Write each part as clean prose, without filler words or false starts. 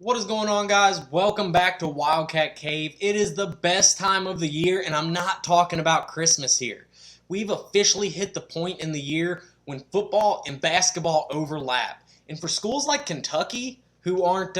What is going on, guys? Welcome back to Wildcat Cave. It is the best time of the year, and I'm not talking about Christmas here. We've officially hit the point in the year when football and basketball overlap. And for schools like Kentucky, who aren't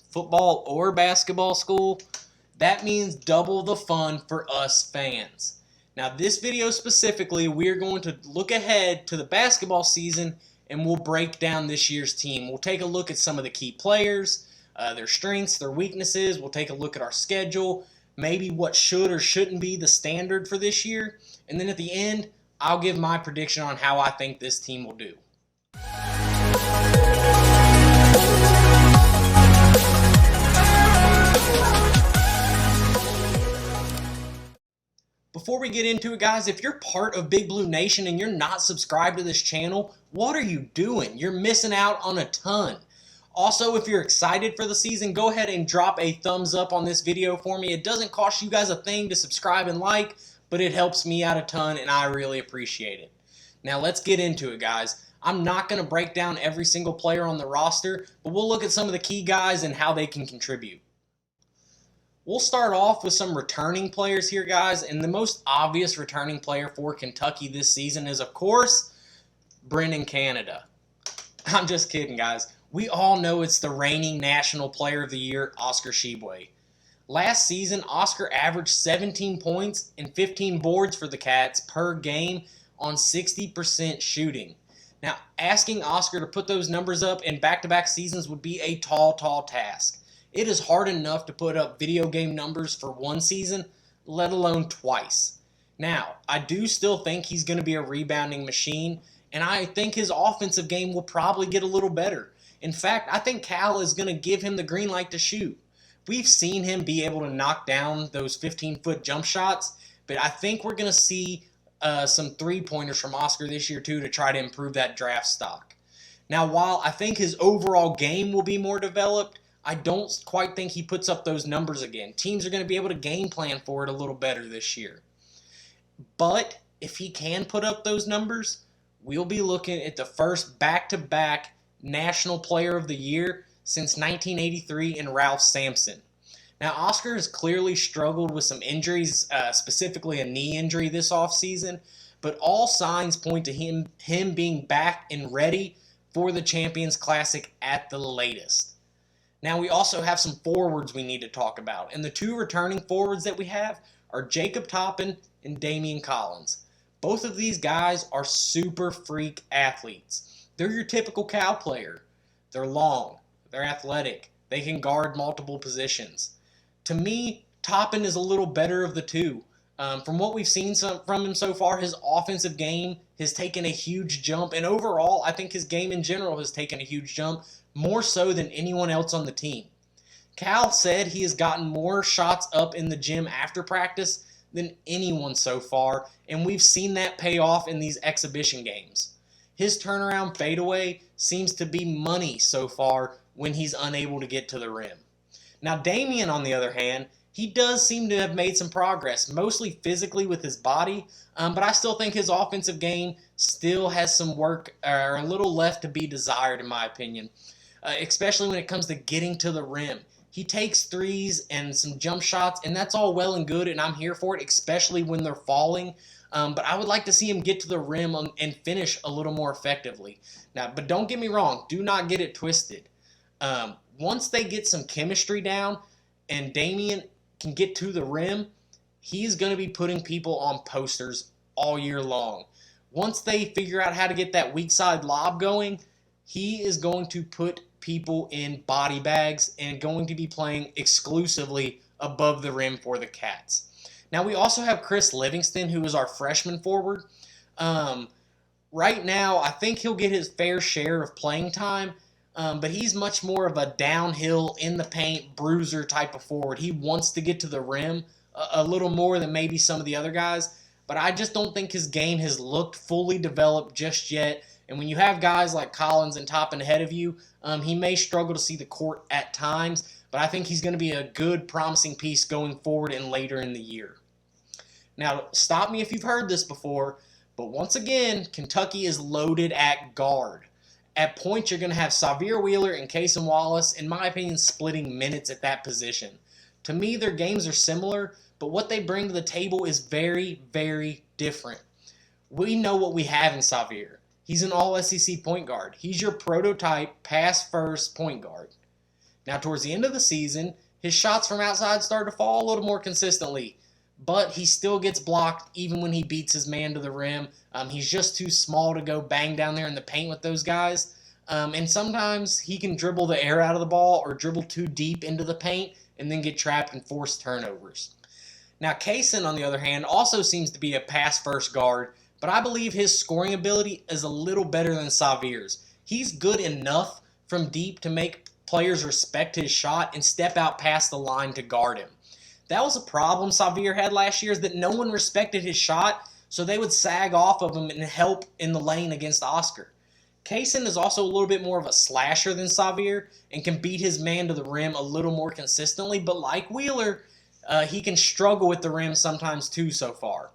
football or basketball school, that means double the fun for us fans. Now, this video specifically, we are going to look ahead to the basketball season, and we'll break down this year's team. We'll take a look at some of the key players, their strengths, their weaknesses. We'll take a look at our schedule, maybe what should or shouldn't be the standard for this year. And then at the end, I'll give my prediction on how I think this team will do. Before we get into it, guys, if you're part of Big Blue Nation and you're not subscribed to this channel, what are you doing? You're missing out on a ton. Also, if you're excited for the season, go ahead and drop a thumbs up on this video for me. It doesn't cost you guys a thing to subscribe and like, but it helps me out a ton, and I really appreciate it. Now, let's get into it, guys. I'm not going to break down every single player on the roster, but we'll look at some of the key guys and how they can contribute. We'll start off with some returning players here, guys, and the most obvious returning player for Kentucky this season is, of course, Brendan Canada. I'm just kidding, guys. We all know it's the reigning National Player of the Year, Oscar Tshiebwe. Last season, Oscar averaged 17 points and 15 boards for the Cats per game on 60% shooting. Now, asking Oscar to put those numbers up in back-to-back seasons would be a tall task. It is hard enough to put up video game numbers for one season, let alone twice. Now, I do still think he's going to be a rebounding machine, and I think his offensive game will probably get a little better. In fact, I think Cal is going to give him the green light to shoot. We've seen him be able to knock down those 15-foot jump shots, but I think we're going to see some three-pointers from Oscar this year, too, to try to improve that draft stock. Now, while I think his overall game will be more developed, I don't quite think he puts up those numbers again. Teams are going to be able to game plan for it a little better this year. But if he can put up those numbers, we'll be looking at the first back-to-back National Player of the Year since 1983 in Ralph Sampson. Now, Oscar has clearly struggled with some injuries, specifically a knee injury this offseason, but all signs point to him being back and ready for the Champions Classic at the latest. Now, we also have some forwards we need to talk about, and the two returning forwards that we have are Jacob Toppin and Damian Collins. Both of these guys are super freak athletes. They're your typical Cal player. They're long. They're athletic. They can guard multiple positions. To me, Toppin is a little better of the two. From what we've seen from him so far, his offensive game has taken a huge jump. And overall, I think his game in general has taken a huge jump, more so than anyone else on the team. Cal said he has gotten more shots up in the gym after practice than anyone so far. And we've seen that pay off in these exhibition games. His turnaround fadeaway seems to be money so far when he's unable to get to the rim. Now, Damian, on the other hand, he does seem to have made some progress, mostly physically with his body, but I still think his offensive game still has some work or a little left to be desired, in my opinion, especially when it comes to getting to the rim. He takes threes and some jump shots, and that's all well and good, and I'm here for it, especially when they're falling. But I would like to see him get to the rim and finish a little more effectively. Now, but don't get me wrong. Do not get it twisted. Once they get some chemistry down and Damian can get to the rim, he's going to be putting people on posters all year long. Once they figure out how to get that weak side lob going, he is going to put people in body bags and going to be playing exclusively above the rim for the Cats. Now, we also have Chris Livingston, who is our freshman forward. Right now, I think he'll get his fair share of playing time, but he's much more of a downhill, in the paint, bruiser type of forward. He wants to get to the rim a little more than maybe some of the other guys, but I just don't think his game has looked fully developed just yet. And when you have guys like Collins and Toppin ahead of you, he may struggle to see the court at times, but I think he's going to be a good, promising piece going forward and later in the year. Now, stop me if you've heard this before, but once again, Kentucky is loaded at guard. At point, you're going to have Xavier Wheeler and Cason Wallace, in my opinion, splitting minutes at that position. To me, their games are similar, but what they bring to the table is very, very different. We know what we have in Xavier. He's an all-SEC point guard. He's your prototype pass-first point guard. Now, towards the end of the season, his shots from outside started to fall a little more consistently, but he still gets blocked even when he beats his man to the rim. He's just too small to go bang down there in the paint with those guys. And sometimes he can dribble the air out of the ball or dribble too deep into the paint and then get trapped and force turnovers. Now, Cason, on the other hand, also seems to be a pass-first guard, but I believe his scoring ability is a little better than Xavier's. He's good enough from deep to make players respect his shot and step out past the line to guard him. That was a problem Xavier had last year, is that no one respected his shot, so they would sag off of him and help in the lane against Oscar. Cason is also a little bit more of a slasher than Xavier and can beat his man to the rim a little more consistently, but like Wheeler, he can struggle with the rim sometimes too so far.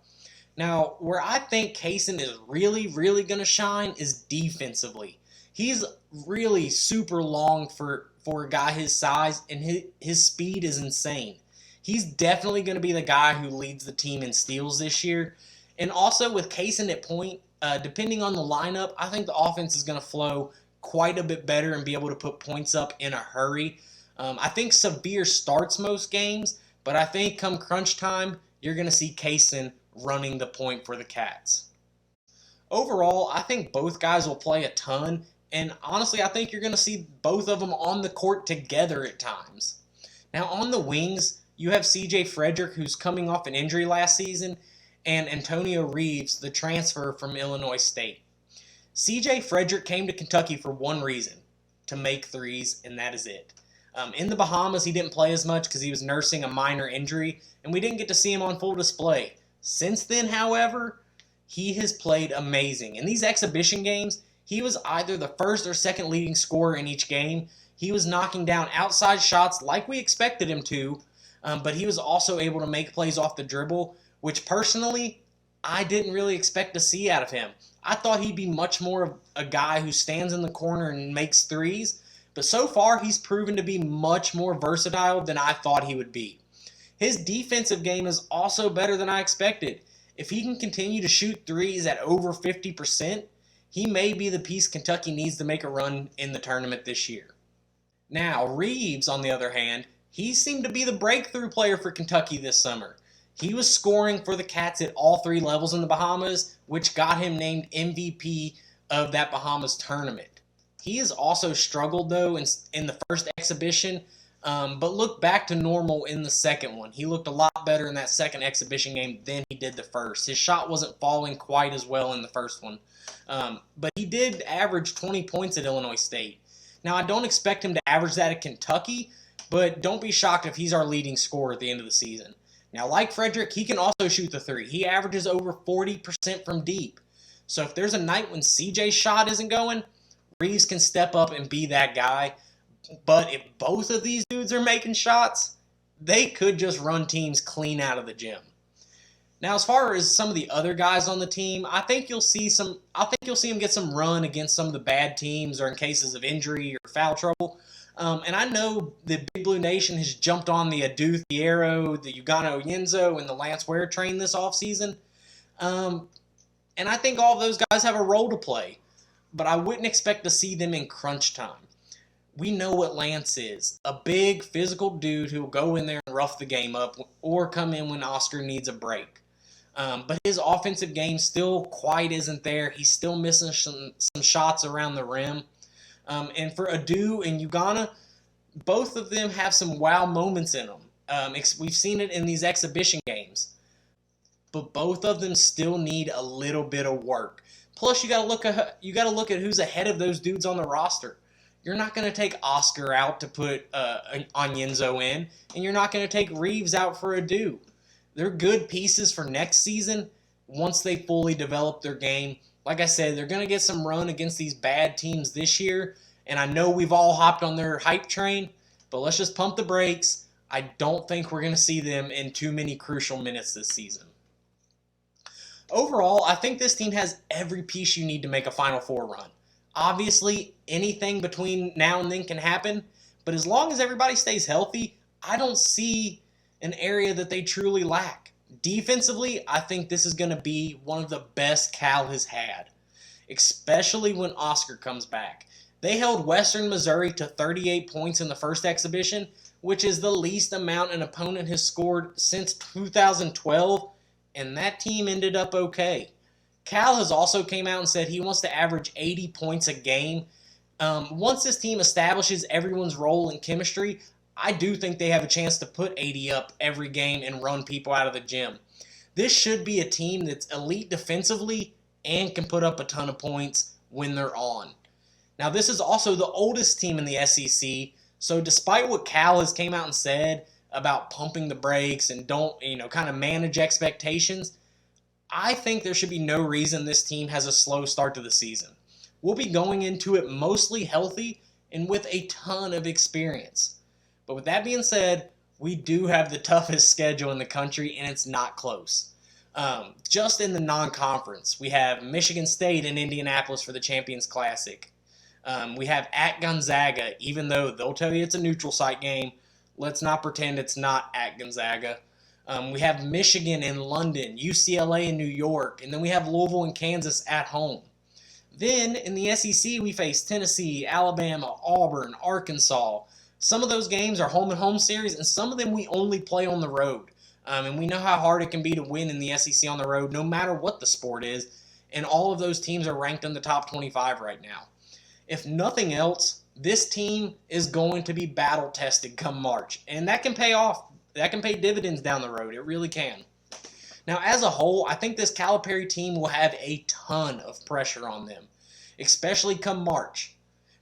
Now, where I think Cason is really, really going to shine is defensively. He's really super long for a guy his size, and his speed is insane. He's definitely going to be the guy who leads the team in steals this year. And also with Cason at point, depending on the lineup, I think the offense is going to flow quite a bit better and be able to put points up in a hurry. I think Xavier starts most games, but I think come crunch time, you're going to see Cason running the point for the Cats. Overall, I think both guys will play a ton, and honestly, I think you're going to see both of them on the court together at times. Now, on the wings, you have C.J. Frederick, who's coming off an injury last season, and Antonio Reeves, the transfer from Illinois State. C.J. Frederick came to Kentucky for one reason, to make threes, and that is it. In the Bahamas, he didn't play as much because he was nursing a minor injury, and we didn't get to see him on full display. Since then, however, he has played amazing. In these exhibition games, he was either the first or second leading scorer in each game. He was knocking down outside shots like we expected him to, but he was also able to make plays off the dribble, which personally, I didn't really expect to see out of him. I thought he'd be much more of a guy who stands in the corner and makes threes, but so far he's proven to be much more versatile than I thought he would be. His defensive game is also better than I expected. If he can continue to shoot threes at over 50%, he may be the piece Kentucky needs to make a run in the tournament this year. Now, Reeves, on the other hand, he seemed to be the breakthrough player for Kentucky this summer. He was scoring for the Cats at all three levels in the Bahamas, which got him named MVP of that Bahamas tournament. He has also struggled, though, in the first exhibition, but looked back to normal in the second one. He looked a lot better in that second exhibition game than he did the first. His shot wasn't falling quite as well in the first one, but he did average 20 points at Illinois State. Now, I don't expect him to average that at Kentucky, but don't be shocked if he's our leading scorer at the end of the season. Now, like Frederick, he can also shoot the three. He averages over 40% from deep. So if there's a night when CJ's shot isn't going, Reeves can step up and be that guy. But if both of these dudes are making shots, they could just run teams clean out of the gym. Now, as far as some of the other guys on the team, I think you'll see them get some run against some of the bad teams or in cases of injury or foul trouble. And I know the Big Blue Nation has jumped on the Adu Thiero, the Ugano Yenzo, and the Lance Ware train this offseason. And I think all of those guys have a role to play. But I wouldn't expect to see them in crunch time. We know what Lance is. A big, physical dude who will go in there and rough the game up or come in when Oscar needs a break. But his offensive game still quite isn't there. He's still missing some shots around the rim. And for Adu and Ugana, both of them have some wow moments in them. We've seen it in these exhibition games. But both of them still need a little bit of work. Plus, you got to look at who's ahead of those dudes on the roster. You're not going to take Oscar out to put Onyenzo in, and you're not going to take Reeves out for Adu. They're good pieces for next season once they fully develop their game. Like I said, they're going to get some run against these bad teams this year, and I know we've all hopped on their hype train, but let's just pump the brakes. I don't think we're going to see them in too many crucial minutes this season. Overall, I think this team has every piece you need to make a Final Four run. Obviously, anything between now and then can happen, but as long as everybody stays healthy, I don't see an area that they truly lack. Defensively, I think this is going to be one of the best Cal has had, especially when Oscar comes back. They held Western Missouri to 38 points in the first exhibition, which is the least amount an opponent has scored since 2012, and that team ended up okay. Cal has also came out and said he wants to average 80 points a game. Once this team establishes everyone's role in chemistry, I do think they have a chance to put 80 up every game and run people out of the gym. This should be a team that's elite defensively and can put up a ton of points when they're on. Now, this is also the oldest team in the SEC, so despite what Cal has came out and said about pumping the brakes and don't, kind of manage expectations, I think there should be no reason this team has a slow start to the season. We'll be going into it mostly healthy and with a ton of experience. But with that being said, we do have the toughest schedule in the country, and it's not close. Just in the non-conference, we have Michigan State and Indianapolis for the Champions Classic. We have at Gonzaga, even though they'll tell you it's a neutral site game. Let's not pretend it's not at Gonzaga. We have Michigan and London, UCLA and New York, and then we have Louisville and Kansas at home. Then in the SEC, we face Tennessee, Alabama, Auburn, Arkansas. Some of those games are home and home series, and some of them we only play on the road. And we know how hard it can be to win in the SEC on the road, no matter what the sport is. And all of those teams are ranked in the top 25 right now. If nothing else, this team is going to be battle tested come March, and that can pay off. That can pay dividends down the road. It really can. Now, as a whole, I think this Calipari team will have a ton of pressure on them, especially come March.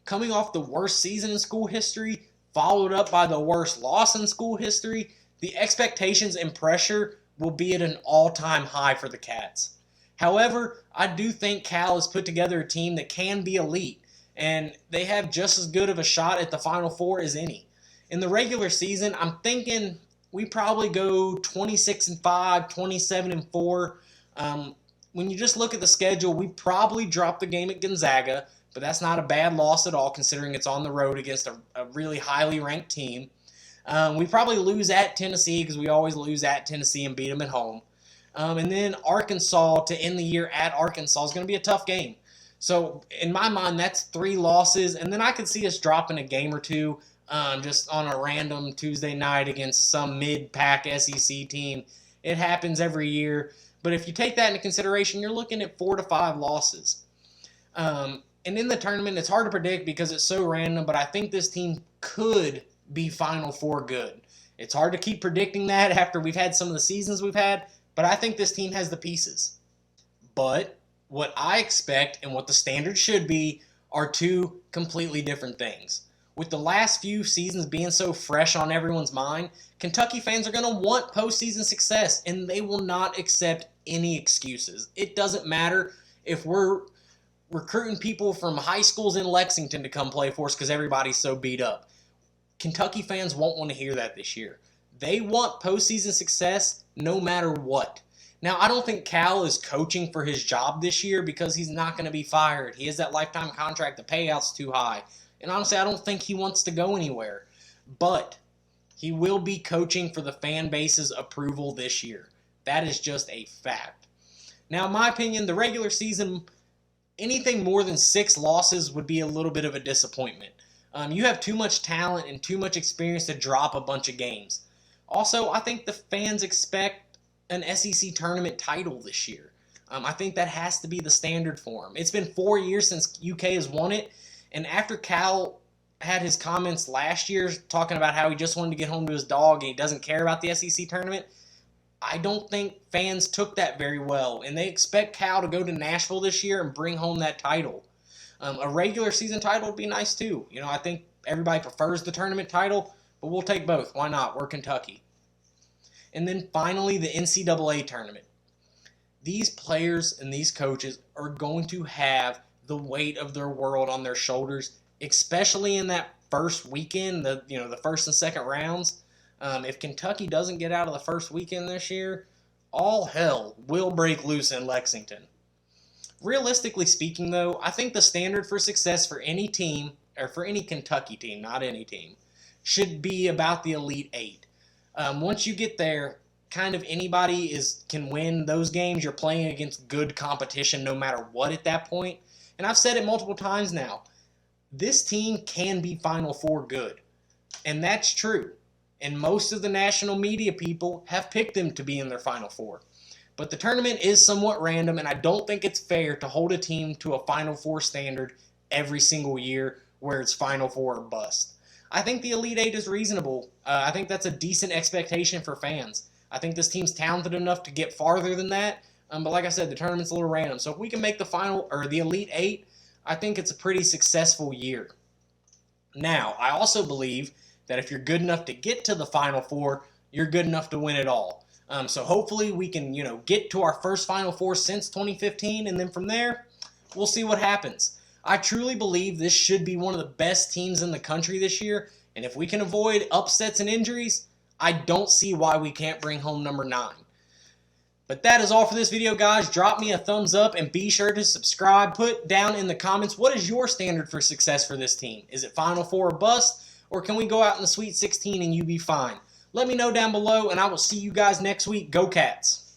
Coming off the worst season in school history, followed up by the worst loss in school history, the expectations and pressure will be at an all-time high for the Cats. However, I do think Cal has put together a team that can be elite, and they have just as good of a shot at the Final Four as any. In the regular season, I'm thinking we probably go 26-5, 27-4. When you just look at the schedule, we probably drop the game at Gonzaga, but that's not a bad loss at all considering it's on the road against a really highly ranked team. We probably lose at Tennessee because we always lose at Tennessee and beat them at home. And then Arkansas to end the year at Arkansas is going to be a tough game. So in my mind, that's 3 losses, and then I could see us dropping a game or two just on a random Tuesday night against some mid-pack SEC team. It happens every year. But if you take that into consideration, you're looking at 4 to 5 losses. And in the tournament, it's hard to predict because it's so random, but I think this team could be Final Four good. It's hard to keep predicting that after we've had some of the seasons we've had, but I think this team has the pieces. But what I expect and what the standard should be are 2 completely different things. With the last few seasons being so fresh on everyone's mind, Kentucky fans are going to want postseason success, and they will not accept any excuses. It doesn't matter if we're recruiting people from high schools in Lexington to come play for us because everybody's so beat up. Kentucky fans won't want to hear that this year. They want postseason success no matter what. Now, I don't think Cal is coaching for his job this year because he's not going to be fired. He has that lifetime contract. The payout's too high. And honestly, I don't think he wants to go anywhere. But he will be coaching for the fan base's approval this year. That is just a fact. Now, in my opinion, the regular season, anything more than 6 losses would be a little bit of a disappointment. You have too much talent and too much experience to drop a bunch of games. Also, I think the fans expect an SEC tournament title this year. I think that has to be the standard for them. It's been 4 years since UK has won it. And after Cal had his comments last year talking about how he just wanted to get home to his dog and he doesn't care about the SEC tournament, I don't think fans took that very well. And they expect Cal to go to Nashville this year and bring home that title. A regular season title would be nice too. I think everybody prefers the tournament title, but we'll take both. Why not? We're Kentucky. And then finally, the NCAA tournament. These players and these coaches are going to have the weight of their world on their shoulders, especially in that first weekend, the first and second rounds. If Kentucky doesn't get out of the first weekend this year, all hell will break loose in Lexington. Realistically speaking, though, I think the standard for success for any team, or for any Kentucky team, not any team, should be about the Elite Eight. Once you get there, kind of anybody can win those games. You're playing against good competition no matter what at that point. And I've said it multiple times now. This team can be Final Four good. And that's true. And most of the national media people have picked them to be in their Final Four. But the tournament is somewhat random, and I don't think it's fair to hold a team to a Final Four standard every single year where it's Final Four or bust. I think the Elite Eight is reasonable. I think that's a decent expectation for fans. I think this team's talented enough to get farther than that. But like I said, the tournament's a little random. So if we can make the Elite Eight, I think it's a pretty successful year. Now, I also believe that if you're good enough to get to the Final Four, you're good enough to win it all. So hopefully we can, get to our first Final Four since 2015, and then from there, we'll see what happens. I truly believe this should be one of the best teams in the country this year, and if we can avoid upsets and injuries, I don't see why we can't bring home number 9. But that is all for this video, guys. Drop me a thumbs up and be sure to subscribe. Put down in the comments, what is your standard for success for this team? Is it Final Four or bust, or can we go out in the Sweet 16 and you be fine? Let me know down below, and I will see you guys next week. Go Cats!